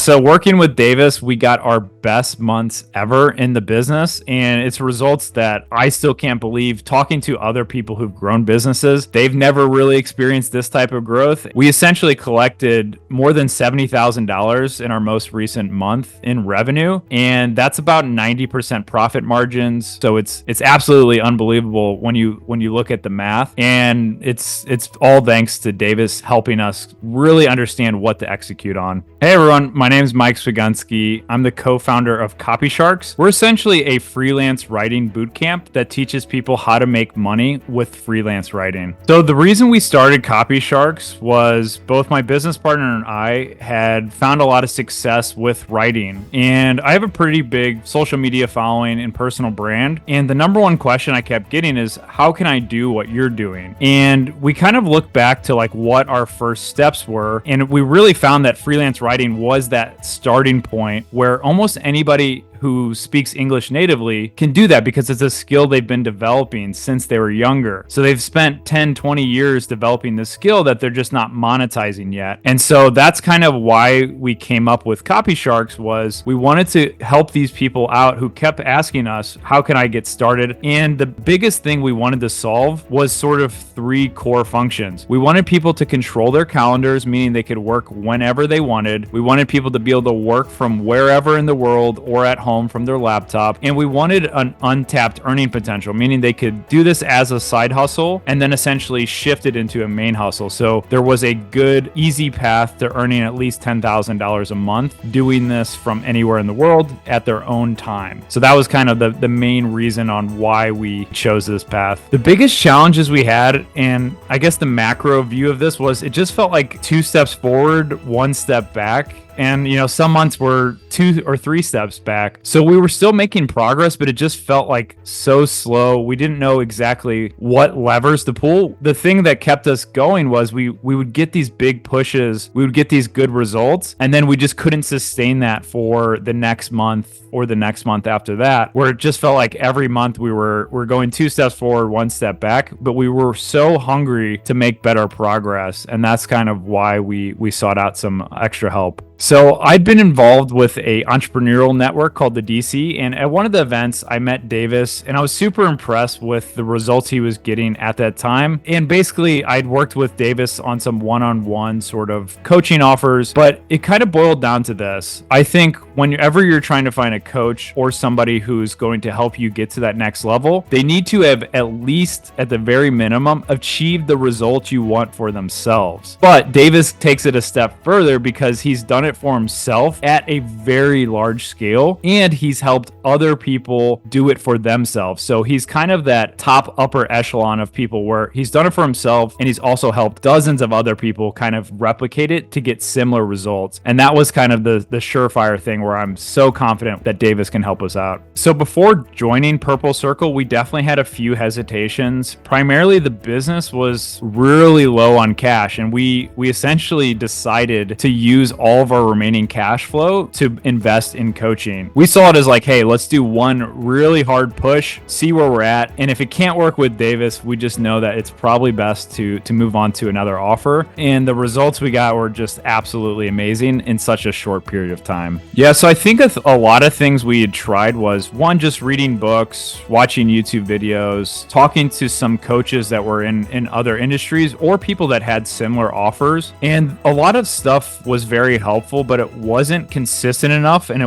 So working with Davis, we got our best months ever in the business, and it's results that I still can't believe. Talking to other people who've grown businesses, they've never really experienced this type of growth. We essentially collected more than $70,000 in our most recent month in revenue, and that's about 90% profit margins. So it's absolutely unbelievable when you look at the math, and it's all thanks to Davis helping us really understand what to execute on. Hey everyone, my name is Mike Swigunski. I'm the co-founder of Copy Sharks. We're essentially a freelance writing bootcamp that teaches people how to make money with freelance writing. So the reason we started Copy Sharks was both my business partner and I had found a lot of success with writing, and I have a pretty big social media following and personal brand. And the number one question I kept getting is, how can I do what you're doing? And we kind of looked back to like what our first steps were, and we really found that freelance writing was that starting point where almost anybody who speaks English natively can do that because it's a skill they've been developing since they were younger. So they've spent 10, 20 years developing this skill that they're just not monetizing yet. And so that's kind of why we came up with Copy Sharks. Was we wanted to help these people out who kept asking us, how can I get started? And the biggest thing we wanted to solve was sort of three core functions. We wanted people to control their calendars, meaning they could work whenever they wanted. We wanted people to be able to work from wherever in the world or at home from their laptop. And we wanted an untapped earning potential, meaning they could do this as a side hustle and then essentially shift it into a main hustle. So there was a good, easy path to earning at least $10,000 a month doing this from anywhere in the world at their own time. So that was kind of the main reason on why we chose this path. The biggest challenges we had, and I guess the macro view of this, was it just felt like 2 steps forward, 1 step back. And, some months were 2 or 3 steps back. So we were still making progress, but it just felt like so slow. We didn't know exactly what levers to pull. The thing that kept us going was we would get these big pushes, we would get these good results, and then we just couldn't sustain that for the next month or the next month after that, where it just felt like every month we're going 2 steps forward, 1 step back, but we were so hungry to make better progress. And that's kind of why we sought out some extra help. So I'd been involved with a entrepreneurial network called the DC, and at one of the events I met Davis, and I was super impressed with the results he was getting at that time. And basically I'd worked with Davis on some one-on-one sort of coaching offers, but it kind of boiled down to this. I think whenever you're trying to find a coach or somebody who's going to help you get to that next level, they need to have at least, at the very minimum, achieved the results you want for themselves. But Davis takes it a step further because he's done it for himself at a very large scale, and he's helped other people do it for themselves. So he's kind of that top upper echelon of people where he's done it for himself, and he's also helped dozens of other people kind of replicate it to get similar results. And that was kind of the surefire thing where I'm so confident that Davis can help us out. So before joining Purple Circle, we definitely had a few hesitations. Primarily the business was really low on cash, and we essentially decided to use all of our remaining cash flow to invest in coaching. We saw it as like, hey, let's do one really hard push, see where we're at. And if it can't work with Davis, we just know that it's probably best to move on to another offer. And the results we got were just absolutely amazing in such a short period of time. Yeah, so I think a lot of things we had tried was, one, just reading books, watching YouTube videos, talking to some coaches that were in other industries or people that had similar offers. And a lot of stuff was very helpful, but it wasn't consistent enough, and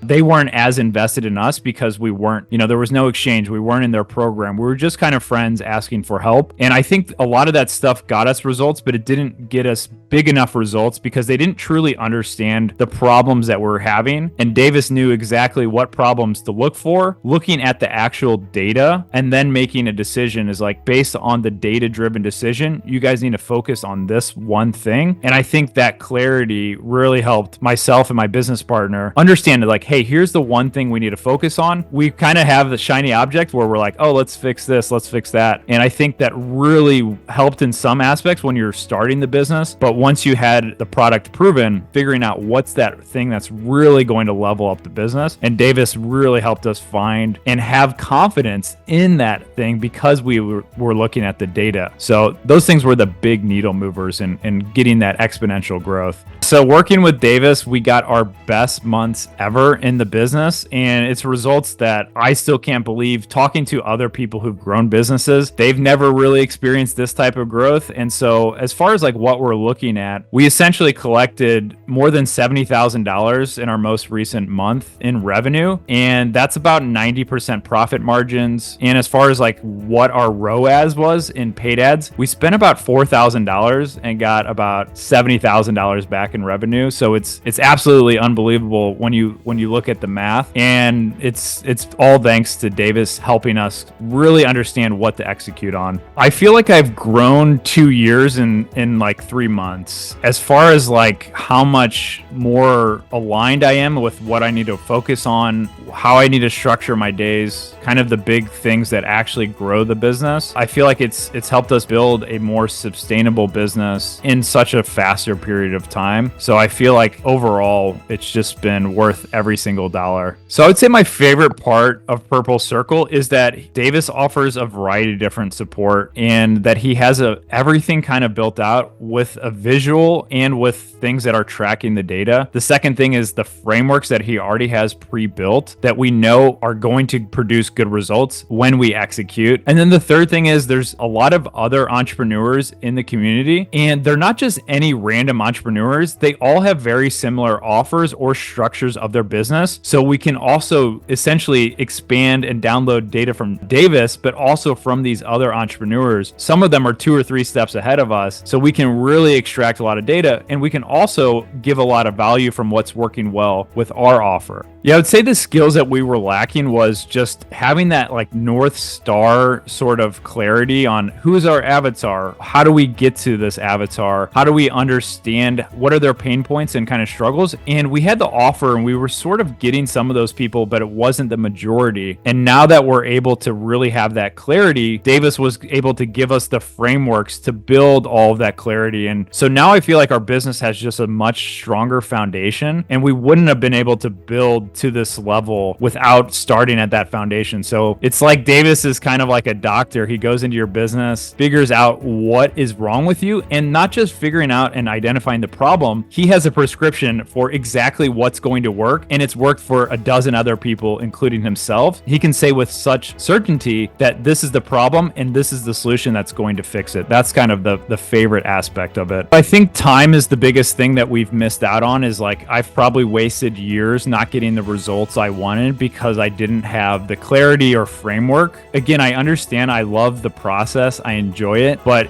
they weren't as invested in us because we weren't, there was no exchange. We weren't in their program. We were just kind of friends asking for help. And I think a lot of that stuff got us results, but it didn't get us big enough results because they didn't truly understand the problems that we're having. And Davis knew exactly what problems to look for, looking at the actual data, and then making a decision is like, based on the data-driven decision, you guys need to focus on this one thing. And I think that clarity really helped myself and my business partner understand like, hey, here's the one thing we need to focus on. We kind of have the shiny object where we're like, oh, let's fix this, let's fix that. And I think that really helped in some aspects when you're starting the business. But once you had the product proven, figuring out what's that thing that's really going to level up the business. And Davis really helped us find and have confidence in that thing because we were looking at the data. So those things were the big needle movers in getting that exponential growth. So working with Davis, we got our best months ever in the business, and it's results that I still can't believe. Talking to other people who've grown businesses, they've never really experienced this type of growth. And so as far as like what we're looking at, we essentially collected more than $70,000 in our most recent month in revenue, and that's about 90% profit margins. And as far as like what our ROAS was in paid ads, we spent about $4,000 and got about $70,000 back in revenue. So it's absolutely unbelievable when you look at the math, and it's all thanks to Davis helping us really understand what to execute on. I feel like I've grown 2 years in like 3 months as far as like how much more aligned I am with what I need to focus on, how I need to structure my days, kind of the big things that actually grow the business. I feel like it's helped us build a more sustainable business in such a faster period of time. So I feel like overall, it's just been worth every single dollar. So I would say my favorite part of Purple Circle is that Davis offers a variety of different support, and that he has everything kind of built out with a visual and with things that are tracking the data. The second thing is the frameworks that he already has pre-built that we know are going to produce good results when we execute. And then the third thing is there's a lot of other entrepreneurs in the community, and they're not just any random entrepreneurs. They all have very similar offers or structures of their business. So we can also essentially expand and download data from Davis, but also from these other entrepreneurs. Some of them are 2 or 3 steps ahead of us. So we can really extract a lot of data, and we can also give a lot of value from what's working well with our offer. Yeah, I would say the skills that we were lacking was just having that like North Star sort of clarity on who is our avatar, how do we get to this avatar, how do we understand what are their pain points and kind of struggles. And we had the offer, and we were sort of getting some of those people, but it wasn't the majority. And now that we're able to really have that clarity, Davis was able to give us the frameworks to build all of that clarity. And so now I feel like our business has just a much stronger foundation, and we wouldn't have been able to build to this level without starting at that foundation. So it's like Davis is kind of like a doctor. He goes into your business, figures out what is wrong with you, and not just figuring out and identifying the problem. He has a prescription for exactly what's going to work, and it's worked for a dozen other people, including himself. He can say with such certainty that this is the problem and this is the solution that's going to fix it. That's kind of the favorite aspect of it. I think time is the biggest thing that we've missed out on. Is like I've probably wasted years not getting the results I wanted because I didn't have the clarity or framework. Again, I understand, I love the process, I enjoy it, but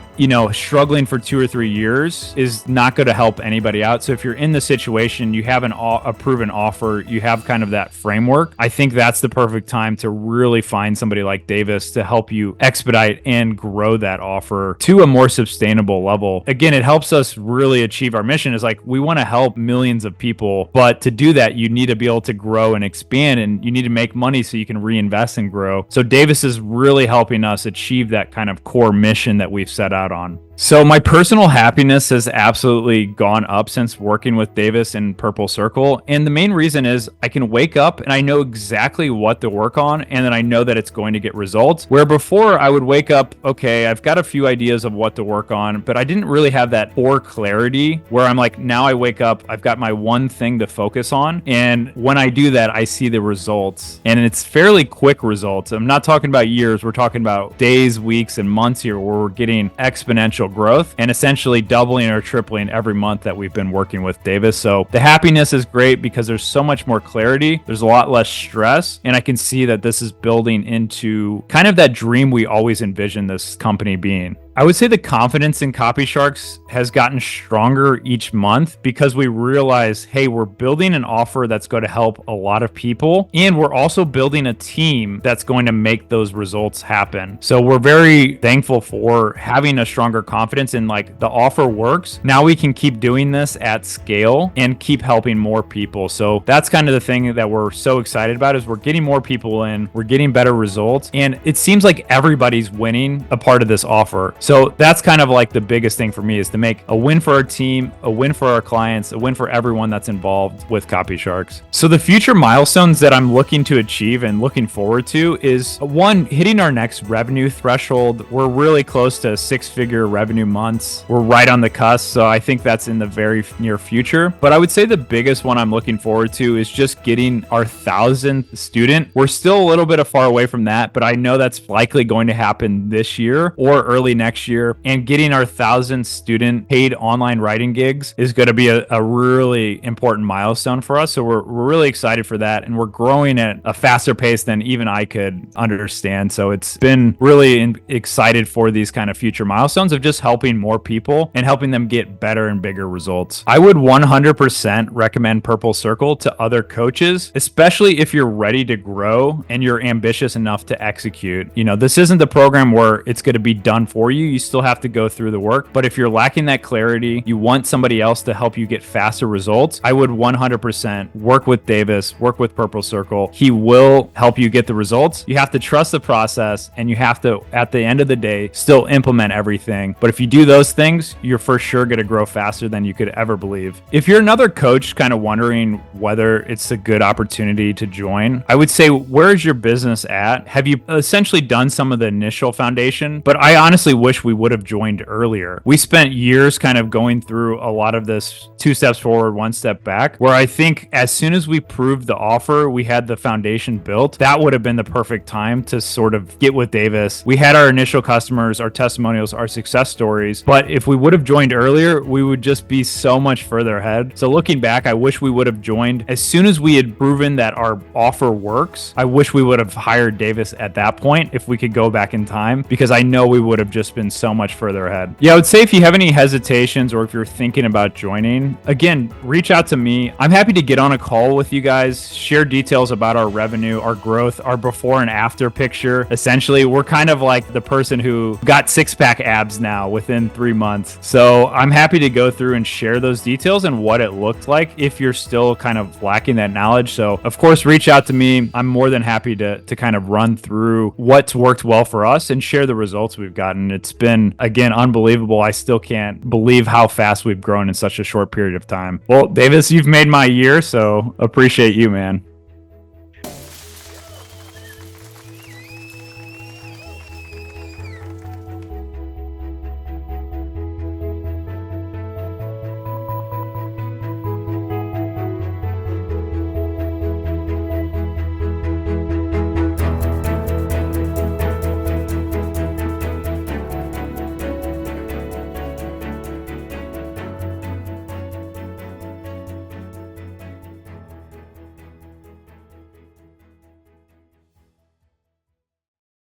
struggling for 2 or 3 years is not going to help anybody out. So if you're in the situation, you have a proven offer, you have kind of that framework, I think that's the perfect time to really find somebody like Davis to help you expedite and grow that offer to a more sustainable level. Again, it helps us really achieve our mission. Is like we want to help millions of people, but to do that, you need to be able to grow and expand, and you need to make money so you can reinvest and grow. So Davis is really helping us achieve that kind of core mission that we've set out on. So my personal happiness has absolutely gone up since working with Davis in Purple Circle. And the main reason is I can wake up and I know exactly what to work on, and then I know that it's going to get results. Where before I would wake up, okay, I've got a few ideas of what to work on, but I didn't really have that core clarity where I'm like, now I wake up, I've got my one thing to focus on. And when I do that, I see the results, and it's fairly quick results. I'm not talking about years. We're talking about days, weeks, and months here where we're getting exponential growth and essentially doubling or tripling every month that we've been working with Davis. So the happiness is great because there's so much more clarity. There's a lot less stress. And I can see that this is building into kind of that dream we always envisioned this company being. I would say the confidence in Copy Sharks has gotten stronger each month because we realize, hey, we're building an offer that's going to help a lot of people, and we're also building a team that's going to make those results happen. So we're very thankful for having a stronger confidence in like the offer works. Now we can keep doing this at scale and keep helping more people. So that's kind of the thing that we're so excited about is we're getting more people in, we're getting better results, and it seems like everybody's winning a part of this offer. So that's kind of like the biggest thing for me, is to make a win for our team, a win for our clients, a win for everyone that's involved with Copy Sharks. So the future milestones that I'm looking to achieve and looking forward to is, one, hitting our next revenue threshold. We're really close to 6-figure revenue months. We're right on the cusp. So I think that's in the very near future. But I would say the biggest one I'm looking forward to is just getting our 1,000th student. We're still a little bit far away from that, but I know that's likely going to happen this year or early next year. And getting our 1,000th student paid online writing gigs is going to be a really important milestone for us. So we're really excited for that. And we're growing at a faster pace than even I could understand. So it's been really excited for these kind of future milestones of just helping more people and helping them get better and bigger results. I would 100% recommend Purple Circle to other coaches, especially if you're ready to grow and you're ambitious enough to execute. You know, this isn't the program where it's going to be done for you. You still have to go through the work. But if you're lacking that clarity, you want somebody else to help you get faster results, I would 100% work with Davis, work with Purple Circle. He will help you get the results. You have to trust the process, and you have to, at the end of the day, still implement everything. But if you do those things, you're for sure going to grow faster than you could ever believe. If you're another coach kind of wondering whether it's a good opportunity to join, I would say, where is your business at? Have you essentially done some of the initial foundation? But I honestly wish we would have joined earlier. We spent years kind of going through a lot of this 2 steps forward, 1 step back, where I think as soon as we proved the offer, we had the foundation built, that would have been the perfect time to sort of get with Davis. We had our initial customers, our testimonials, our success stories, but if we would have joined earlier, we would just be so much further ahead. So looking back, I wish we would have joined as soon as we had proven that our offer works. I wish we would have hired Davis at that point if we could go back in time, because I know we would have just been so much further ahead. Yeah, I would say if you have any hesitations or if you're thinking about joining, again, reach out to me. I'm happy to get on a call with you guys, share details about our revenue, our growth, our before and after picture. Essentially, we're kind of like the person who got 6-pack abs now within 3 months. So I'm happy to go through and share those details and what it looked like if you're still kind of lacking that knowledge. So of course, reach out to me. I'm more than happy to kind of run through what's worked well for us and share the results we've gotten. It's been, again, unbelievable. I still can't believe how fast we've grown in such a short period of time. Well, Davis, you've made my year, so appreciate you, man.